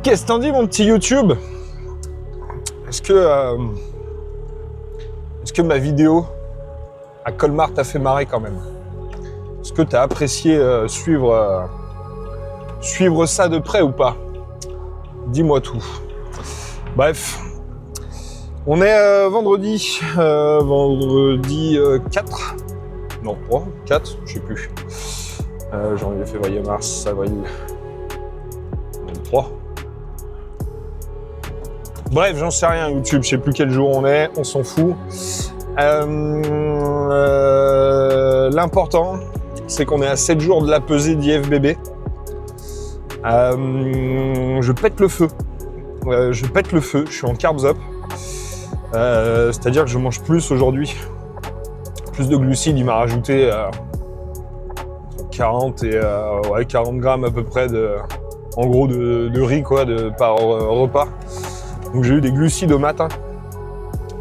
Qu'est-ce que t'en dis, mon petit YouTube? Est-ce que ma vidéo à Colmar t'a fait marrer quand même? Est-ce que t'as apprécié suivre ça de près ou pas? Dis-moi tout. Bref, on est vendredi 4. Non, 3, 4, je sais plus. Janvier, février, mars, avril. 3. Bref, j'en sais rien, YouTube, je sais plus quel jour on est, on s'en fout. L'important, c'est qu'on est à 7 jours de la pesée d'IFBB. Je pète le feu. Je suis en carbs up. C'est-à-dire que je mange plus aujourd'hui. Plus de glucides, il m'a rajouté 40 grammes à peu près en gros de riz quoi, par repas. Donc j'ai eu des glucides au matin.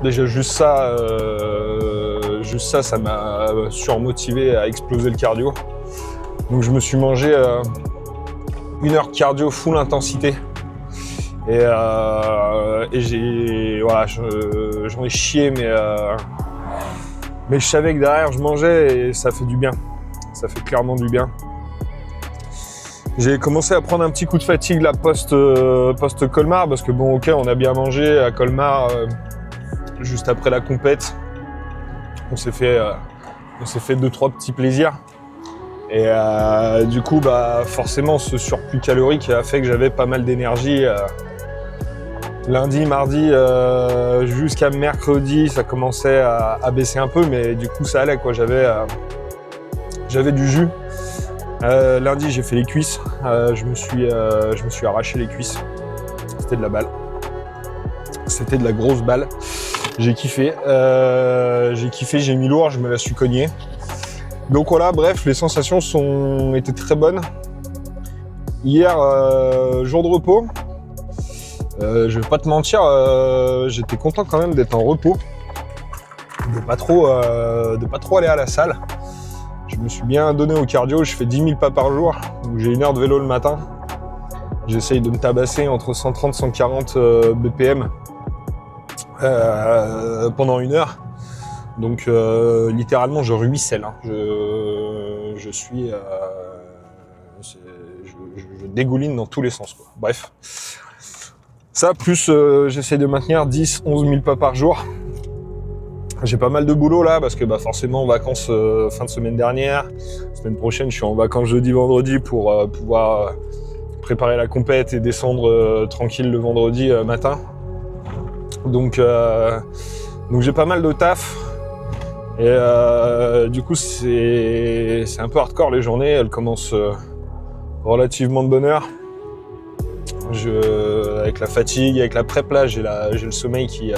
Déjà juste ça m'a surmotivé à exploser le cardio. Donc je me suis mangé 1 heure de cardio full intensité. Et j'en ai chié, mais je savais que derrière je mangeais et ça fait du bien. Ça fait clairement du bien. J'ai commencé à prendre un petit coup de fatigue là post Colmar parce que bon ok, on a bien mangé à Colmar juste après la compète. On s'est fait 2-3 petits plaisirs. Et du coup bah forcément ce surplus calorique a fait que j'avais pas mal d'énergie. Lundi, mardi jusqu'à mercredi, ça commençait à baisser un peu, mais du coup ça allait quoi. J'avais du jus. Lundi, j'ai fait les cuisses. Je me suis arraché les cuisses. C'était de la balle. C'était de la grosse balle. J'ai kiffé. J'ai mis lourd, je me la suis cogné. Donc voilà, bref, les sensations étaient très bonnes. Hier, jour de repos. Je vais pas te mentir, j'étais content quand même d'être en repos, de pas trop aller à la salle. Je me suis bien donné au cardio, je fais 10 000 pas par jour, donc j'ai 1 heure de vélo le matin. J'essaye de me tabasser entre 130 et 140 BPM pendant 1 heure. Donc littéralement je ruisselle, hein. Je dégouline dans tous les sens, quoi. Bref. Ça, plus j'essaie de maintenir 10-11 000 pas par jour. J'ai pas mal de boulot là, parce que bah, forcément, vacances fin de semaine dernière. Semaine prochaine, je suis en vacances jeudi, vendredi pour pouvoir préparer la compète et descendre tranquille le vendredi matin. Donc j'ai pas mal de taf. Et du coup, c'est un peu hardcore les journées. Elles commencent relativement de bonne heure. Avec la fatigue, avec la prep là, j'ai le sommeil qui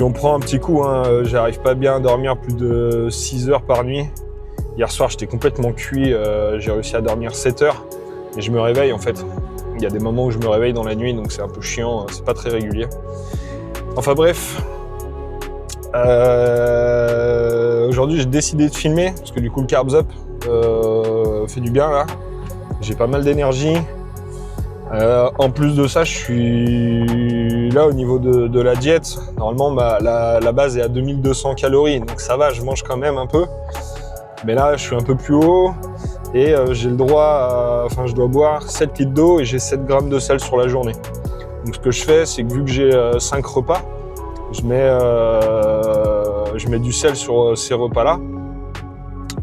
en prend un petit coup, hein. J'arrive pas bien à dormir plus de 6 heures par nuit. Hier soir, j'étais complètement cuit, j'ai réussi à dormir 7 heures. Et je me réveille en fait. Il y a des moments où je me réveille dans la nuit, donc c'est un peu chiant, c'est pas très régulier. Enfin bref. Aujourd'hui, j'ai décidé de filmer, parce que du coup, le Carbs Up fait du bien là. J'ai pas mal d'énergie. En plus de ça, je suis là au niveau de la diète. Normalement, la base est à 2200 calories, donc ça va, je mange quand même un peu. Mais là, je suis un peu plus haut et j'ai le droit je dois boire 7 litres d'eau et j'ai 7 grammes de sel sur la journée. Donc ce que je fais, c'est que vu que j'ai 5 repas, je mets du sel sur ces repas-là.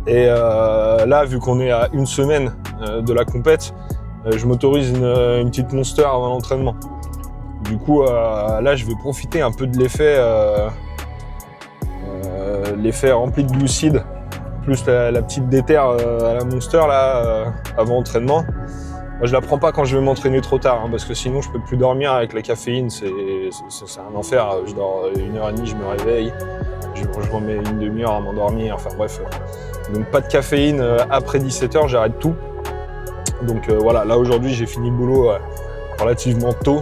Et là, vu qu'on est à 1 semaine de la compète, je m'autorise une petite Monster avant l'entraînement. Du coup, là, je vais profiter un peu de l'effet rempli de glucides, plus la petite déter à la Monster là, avant l'entraînement. Moi, je la prends pas quand je vais m'entraîner trop tard, hein, parce que sinon, je peux plus dormir avec la caféine. C'est un enfer. Je dors 1h30, je me réveille. Je remets 1 demi-heure à m'endormir. Enfin bref. Donc pas de caféine après 17h, j'arrête tout. Donc voilà, là aujourd'hui j'ai fini le boulot relativement tôt.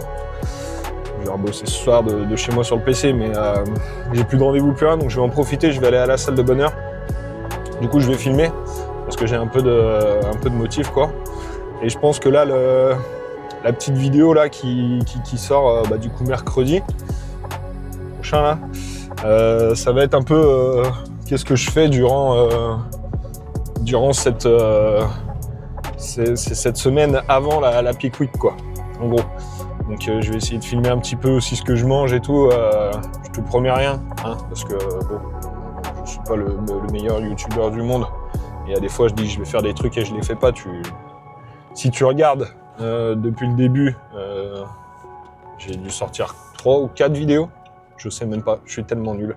vais rebosser ce soir de chez moi sur le PC, mais j'ai plus de rendez-vous, plus rien, donc je vais en profiter, je vais aller à la salle de bonne heure. Du coup, je vais filmer, parce que j'ai un peu de motif, quoi. Et je pense que là, la petite vidéo là qui sort du coup mercredi prochain, là, ça va être un peu qu'est-ce que je fais durant cette semaine avant la peak week, quoi, en gros. Donc je vais essayer de filmer un petit peu aussi ce que je mange et tout. Je te promets rien, hein, parce que bon, je suis pas le meilleur youtubeur du monde. Et il y a des fois je dis je vais faire des trucs et je les fais pas. Si tu regardes depuis le début, j'ai dû sortir 3 ou 4 vidéos. Je sais même pas, je suis tellement nul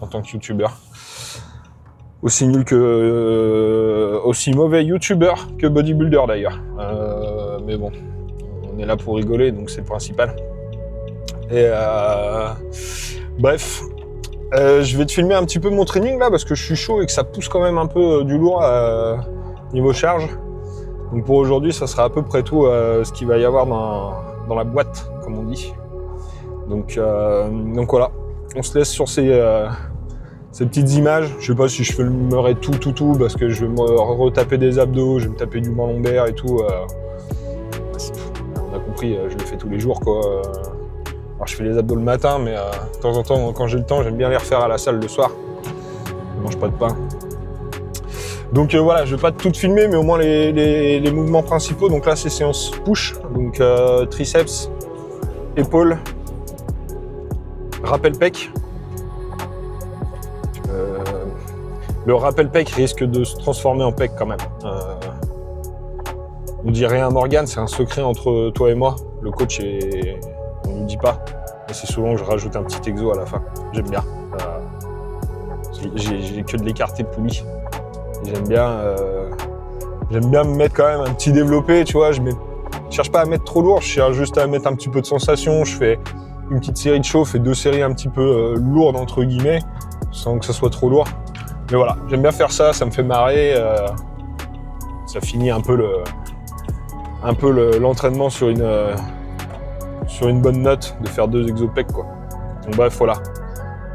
en tant que youtubeur. Aussi nul que... aussi mauvais youtubeur que bodybuilder d'ailleurs. Mais bon, on est là pour rigoler, donc c'est le principal. Et bref, je vais te filmer un petit peu mon training là, parce que je suis chaud et que ça pousse quand même un peu du lourd niveau charge. Donc pour aujourd'hui, ça sera à peu près tout ce qu'il va y avoir dans la boîte, comme on dit. Donc voilà, on se laisse sur ces petites images. Je sais pas si je filmerai tout, parce que je vais me retaper des abdos, je vais me taper du banc lombaire et tout. On a compris, je le fais tous les jours, quoi. Alors je fais les abdos le matin, mais de temps en temps, quand j'ai le temps, j'aime bien les refaire à la salle le soir. Je mange pas de pain. Donc voilà, je vais pas tout filmer, mais au moins les mouvements principaux. Donc là, c'est séance push, donc triceps, épaules, rappel pec. Le rappel pec risque de se transformer en pec quand même. On dit rien à Morgane, c'est un secret entre toi et moi. Le coach, on ne lui dit pas. Et c'est souvent que je rajoute un petit exo à la fin. J'aime bien. J'ai que de l'écarté pouli. J'aime bien me mettre quand même un petit développé, tu vois. Je cherche pas à mettre trop lourd, je cherche juste à mettre un petit peu de sensation. Je fais une petite série de chauffe et 2 séries un petit peu lourdes entre guillemets, sans que ça soit trop lourd. Mais voilà, j'aime bien faire ça, ça me fait marrer. Ça finit un peu l'entraînement sur une bonne note de faire 2 exopecs, quoi. Donc bref, voilà.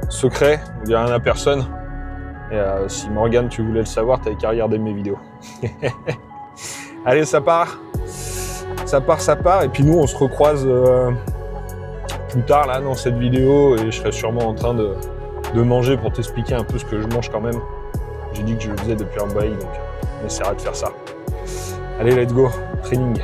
Secret, on dit rien à personne. Et si Morgane, tu voulais le savoir, t'avais qu'à regarder mes vidéos. Allez, ça part. Et puis nous, on se recroise plus tard là dans cette vidéo et je serai sûrement en train de manger pour t'expliquer un peu ce que je mange quand même. J'ai dit que je le faisais depuis un bail, donc on essaiera de faire ça. Allez, let's go, training.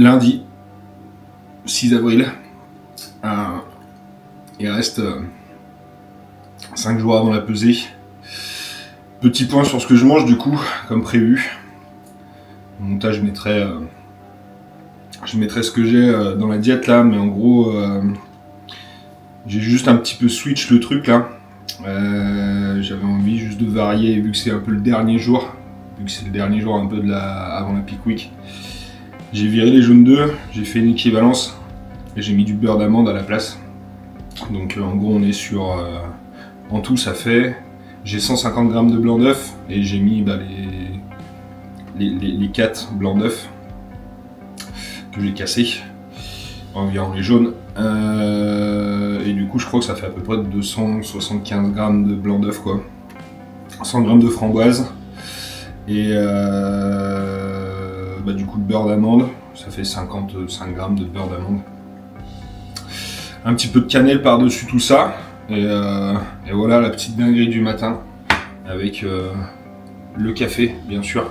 lundi 6 avril. Il reste 5 jours avant la pesée. Petit point sur ce que je mange du coup, comme prévu. Au montage, je mettrai ce que j'ai dans la diète là, mais en gros, j'ai juste un petit peu switch le truc là. J'avais envie juste de varier vu que c'est un peu le dernier jour, un peu avant la peak week. J'ai viré les jaunes d'œufs, j'ai fait une équivalence et j'ai mis du beurre d'amande à la place. Donc en gros on est sur, en tout ça fait, j'ai 150 g de blanc d'œuf et j'ai mis les 4 blancs d'œuf que j'ai cassés en virant les jaunes. Et du coup je crois que ça fait à peu près 275 g de blanc d'œuf quoi. 100 g de framboise et du coup de beurre d'amande, ça fait 55 g de beurre d'amande. Un petit peu de cannelle par-dessus tout ça et voilà la petite dinguerie du matin avec le café bien sûr.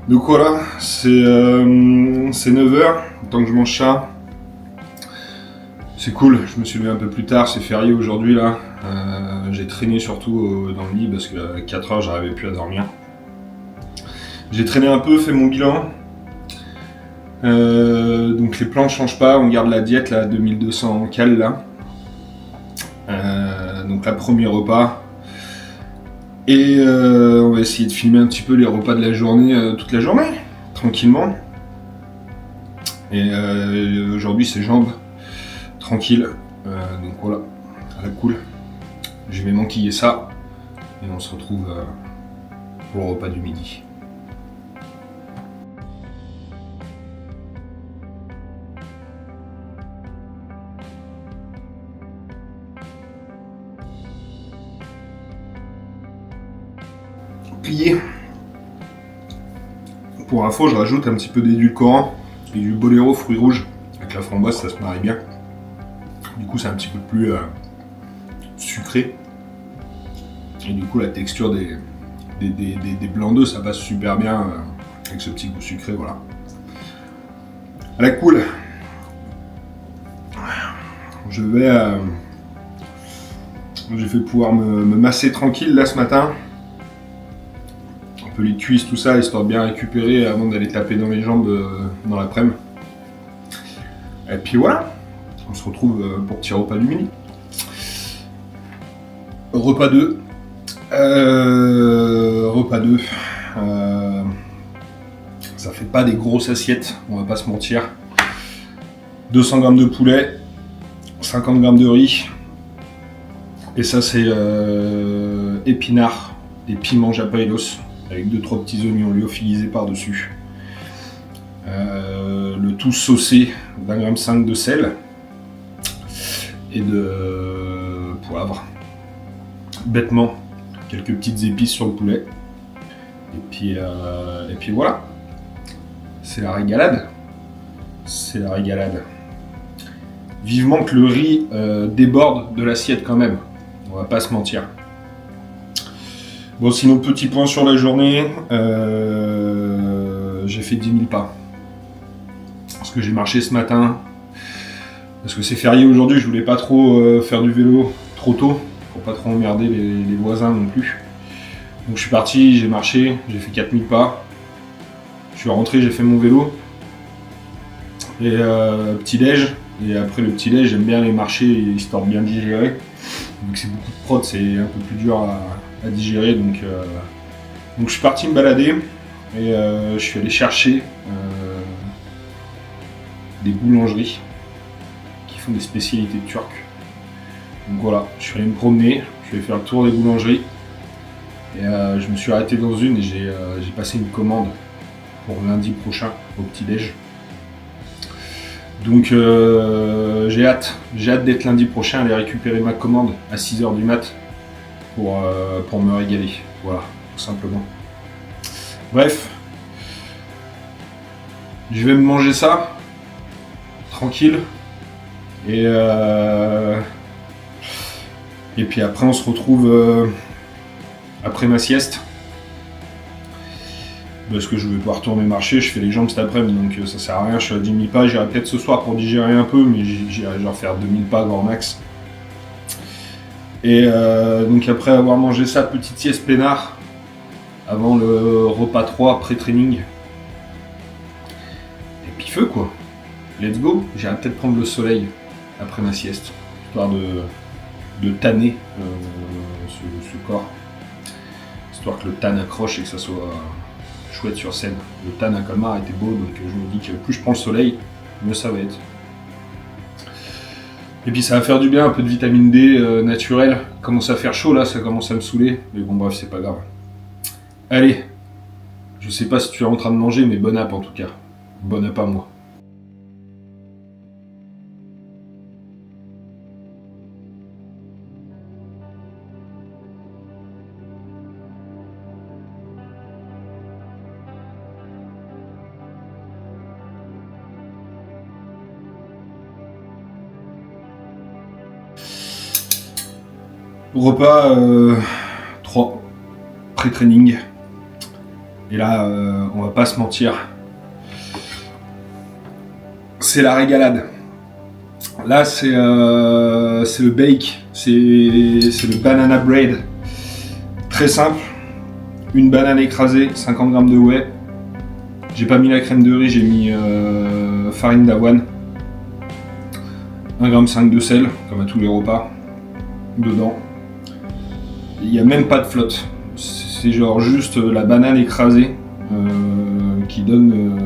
Donc voilà, c'est 9h, tant que je mange ça. C'est cool, je me suis levé un peu plus tard, c'est férié aujourd'hui là. J'ai traîné surtout dans le lit parce qu'à 4h j'arrivais plus à dormir. J'ai traîné un peu, fait mon bilan. Donc les plans ne changent pas, on garde la diète là, 2200 cal là. Donc là, premier repas. Et on va essayer de filmer un petit peu les repas de la journée, toute la journée, tranquillement. Et aujourd'hui c'est jambes, tranquille. Donc voilà, à la cool. Je vais m'enquiller ça. Et on se retrouve pour le repas du midi. Plié. Pour info, je rajoute un petit peu d'édulcorant et du boléro fruits rouges. Avec la framboise, ça se marie bien. Du coup, c'est un petit peu plus sucré. Et du coup, la texture des blancs d'œufs, ça passe super bien avec ce petit goût sucré, voilà. À la cool. Je vais pouvoir me masser tranquille là ce matin. Un peu les cuisses, tout ça, histoire de bien récupérer avant d'aller taper dans les jambes dans l'après-midi. Et puis voilà, on se retrouve pour petit repas du midi. Repas 2. Ça fait pas des grosses assiettes, on va pas se mentir. 200 g de poulet, 50 g de riz. Et ça c'est épinards, des piments japailos, avec 2-3 petits oignons lyophilisés par-dessus. Le tout saucé d'1,5 g de sel et de poivre. Bêtement, quelques petites épices sur le poulet. Et puis voilà. C'est la régalade. C'est la régalade. Vivement que le riz déborde de l'assiette quand même. On va pas se mentir. Bon, sinon, petit point sur la journée. J'ai fait 10 000 pas. Parce que j'ai marché ce matin. Parce que c'est férié aujourd'hui, je voulais pas trop faire du vélo trop tôt. Pour pas trop emmerder les voisins non plus. Donc je suis parti, j'ai marché, j'ai fait 4000 pas. Je suis rentré, j'ai fait mon vélo. Et petit déj. Et après le petit déj, j'aime bien aller marcher histoire de bien digérer. Vu que c'est beaucoup de prod, c'est un peu plus dur à digérer. Donc je suis parti me balader. Et je suis allé chercher des boulangeries qui font des spécialités turques. Donc voilà, je suis allé me promener, je suis allé faire le tour des boulangeries. Et je me suis arrêté dans une et j'ai passé une commande pour lundi prochain au petit-déj. Donc j'ai hâte d'être lundi prochain, aller récupérer ma commande à 6h du mat pour me régaler. Voilà, tout simplement. Bref, je vais me manger ça, tranquille. Et puis après on se retrouve après ma sieste. parce que je vais pouvoir retourner marcher, je fais les jambes cet après-midi, donc ça sert à rien, je suis à 10 000 pas, j'irai peut-être ce soir pour digérer un peu, mais j'irai genre faire 2000 pas grand max. Et donc après avoir mangé ça, petite sieste peinard, avant le repas 3 pré-training. Et puis feu quoi, let's go, j'irai peut-être prendre le soleil après ma sieste, histoire de tanner ce corps, histoire que le tan accroche et que ça soit chouette sur scène. Le tan à Colmar était beau, donc je me dis que plus je prends le soleil, mieux ça va être. Et puis ça va faire du bien, un peu de vitamine D naturelle. Commence à faire chaud là, ça commence à me saouler, mais bon bref, c'est pas grave. Allez, je sais pas si tu es en train de manger, mais bon app en tout cas. Bon app à moi. Repas 3, pré-training. Et là, on va pas se mentir, c'est la régalade. Là, c'est le bake, c'est le banana bread. Très simple, une banane écrasée, 50 g de whey. J'ai pas mis la crème de riz, j'ai mis farine d'avoine. 1,5 g de sel, comme à tous les repas, dedans. Il n'y a même pas de flotte, c'est genre juste la banane écrasée qui donne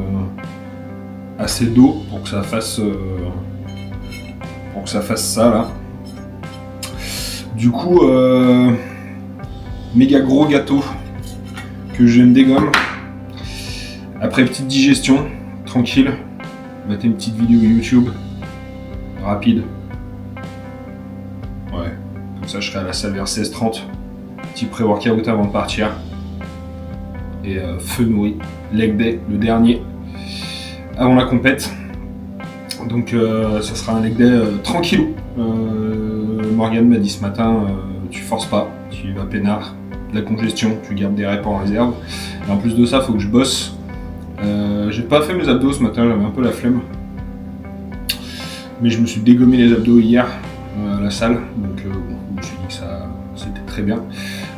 assez d'eau pour que ça fasse ça là. Du coup, méga gros gâteau que je me dégomme. Après petite digestion, tranquille, mater une petite vidéo YouTube rapide. Ouais, comme ça je serai à la salle vers 16h30. Petit pré-workout avant de partir. Et feu nourri. Leg day, le dernier. Avant la compète. Donc ça sera un leg day tranquillou. Morgane m'a dit ce matin, tu forces pas, tu vas peinard. De la congestion, tu gardes des reps en réserve. Et en plus de ça, faut que je bosse. J'ai pas fait mes abdos ce matin, j'avais un peu la flemme. Mais je me suis dégommé les abdos hier à la salle. Donc bon, je me suis dit que ça c'était très bien.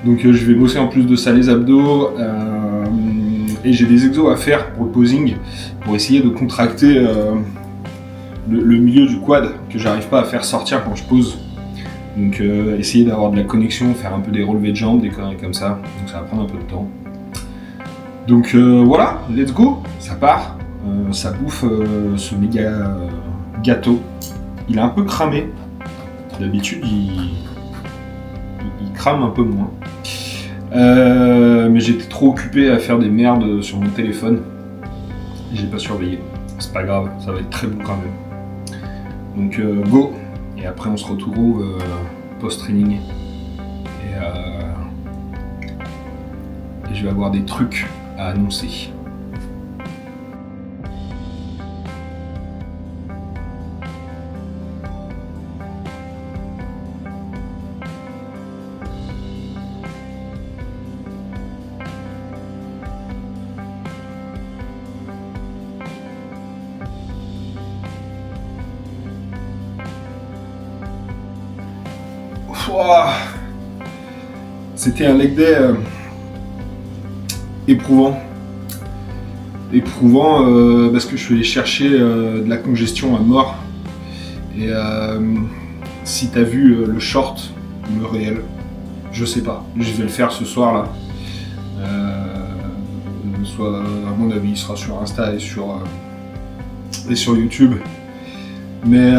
Donc je vais bosser en plus de ça les abdos et j'ai des exos à faire pour le posing pour essayer de contracter le milieu du quad que j'arrive pas à faire sortir quand je pose. Donc essayer d'avoir de la connexion, faire un peu des relevés de jambes, des conneries comme ça. Donc ça va prendre un peu de temps. Donc voilà, let's go, ça part. Ça bouffe ce méga gâteau. Il est un peu cramé. D'habitude il crame un peu moins. Mais j'étais trop occupé à faire des merdes sur mon téléphone. J'ai pas surveillé. C'est pas grave, ça va être très bon quand même. Donc go. Et après on se retrouve post-training. Et je vais avoir des trucs à annoncer. C'était un leg day éprouvant. Parce que je suis allé chercher de la congestion à mort. Et si t'as vu le short, le réel, je sais pas. Je vais le faire ce soir là. Soit à mon avis il sera sur Insta et sur YouTube. Mais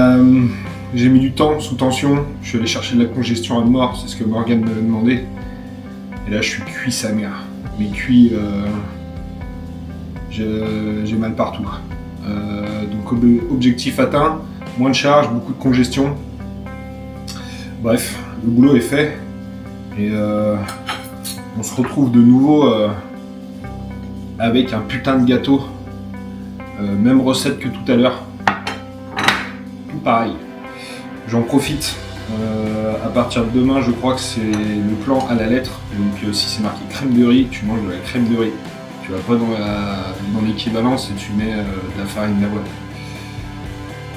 j'ai mis du temps sous tension, je suis allé chercher de la congestion à mort, c'est ce que Morgane m'avait demandé. Et là je suis cuit sa mère. Mais cuit, j'ai mal partout. Donc objectif atteint, moins de charge, beaucoup de congestion. Bref, le boulot est fait. Et on se retrouve de nouveau avec un putain de gâteau. Même recette que tout à l'heure. Tout pareil. J'en profite. À partir de demain, je crois que c'est le plan à la lettre. Donc si c'est marqué crème de riz, tu manges de la crème de riz. Tu vas pas dans l'équivalence et tu mets de la farine d'avoine.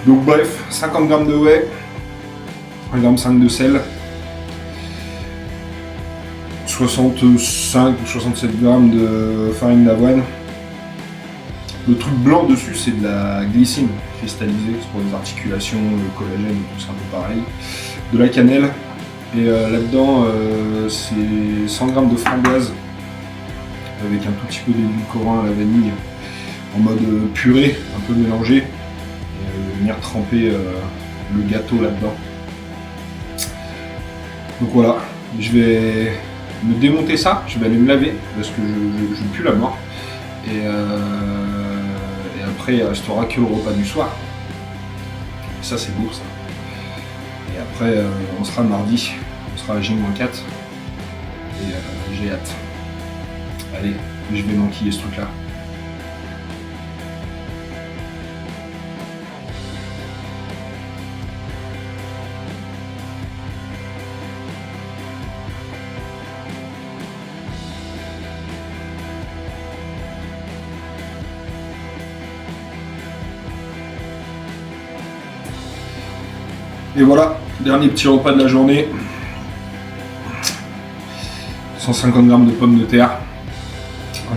Donc bref, 50 g de whey, 1,5 g de sel, 65 ou 67 g de farine d'avoine. Le truc blanc dessus, c'est de la glycine cristallisée, c'est pour les articulations, le collagène, tout ça un peu pareil. De la cannelle, et là-dedans, c'est 100 g de framboise, avec un tout petit peu d'édulcorant à la vanille, en mode purée, un peu mélangé, et venir tremper le gâteau là-dedans. Donc voilà, je vais me démonter ça, je vais aller me laver, parce que je pue la mort. Et après, il ne restera que le repas du soir. Et ça, c'est beau, ça. Et après, on sera mardi, on sera à J-4. Et j'ai hâte. Allez, je vais m'enquiller ce truc-là. Et voilà, dernier petit repas de la journée. 150 g de pommes de terre,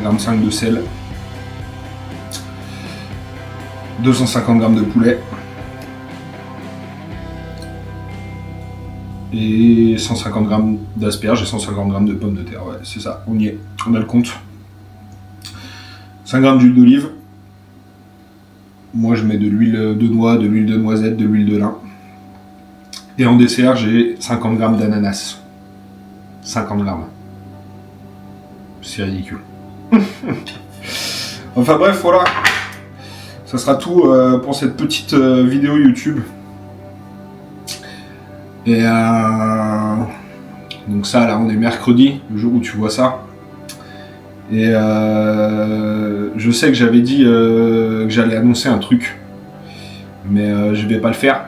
1,5 g de sel, 250 g de poulet et 150 g d'asperges et 150 g de pommes de terre. Ouais, c'est ça, on y est, on a le compte. 5 g d'huile d'olive. Moi je mets de l'huile de noix, de l'huile de noisette, de l'huile de lin. Et en dessert, j'ai 50 g d'ananas. 50 g. C'est ridicule. Enfin bref, voilà. Ça sera tout pour cette petite vidéo YouTube. Et donc ça, là, on est mercredi, le jour où tu vois ça. Et je sais que j'avais dit que j'allais annoncer un truc. Mais je vais pas le faire.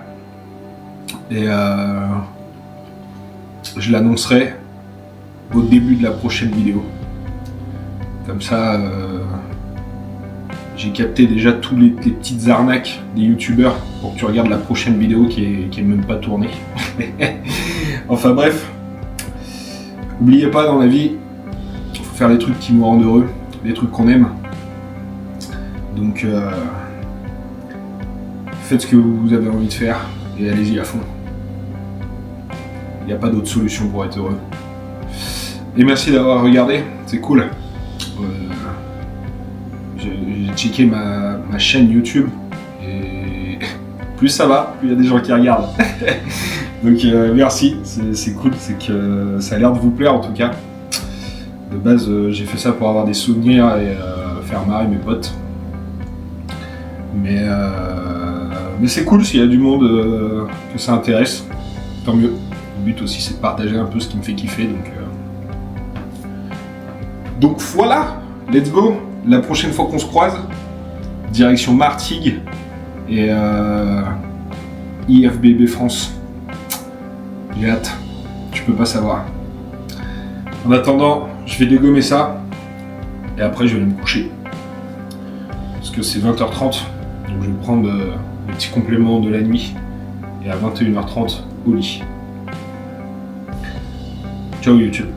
Et je l'annoncerai au début de la prochaine vidéo. Comme ça, j'ai capté déjà tous les petites arnaques des youtubeurs pour que tu regardes la prochaine vidéo qui est même pas tournée. Enfin bref, n'oubliez pas, dans la vie, il faut faire les trucs qui nous rendent heureux, les trucs qu'on aime. Donc faites ce que vous avez envie de faire et allez-y à fond. Il n'y a pas d'autre solution pour être heureux. Et merci d'avoir regardé, c'est cool. J'ai checké ma chaîne YouTube et plus ça va, plus il y a des gens qui regardent. Donc merci, c'est cool, c'est que ça a l'air de vous plaire en tout cas. De base, j'ai fait ça pour avoir des souvenirs et faire marrer mes potes. Mais c'est cool s'il y a du monde que ça intéresse, tant mieux. Le but aussi, c'est de partager un peu ce qui me fait kiffer, donc voilà, let's go. La prochaine fois qu'on se croise, direction Martigues et IFBB France. J'ai hâte, tu peux pas savoir. En attendant, je vais dégommer ça et après je vais aller me coucher. Parce que c'est 20h30, donc je vais prendre les petits compléments de la nuit et à 21h30 au lit. Ciao YouTube.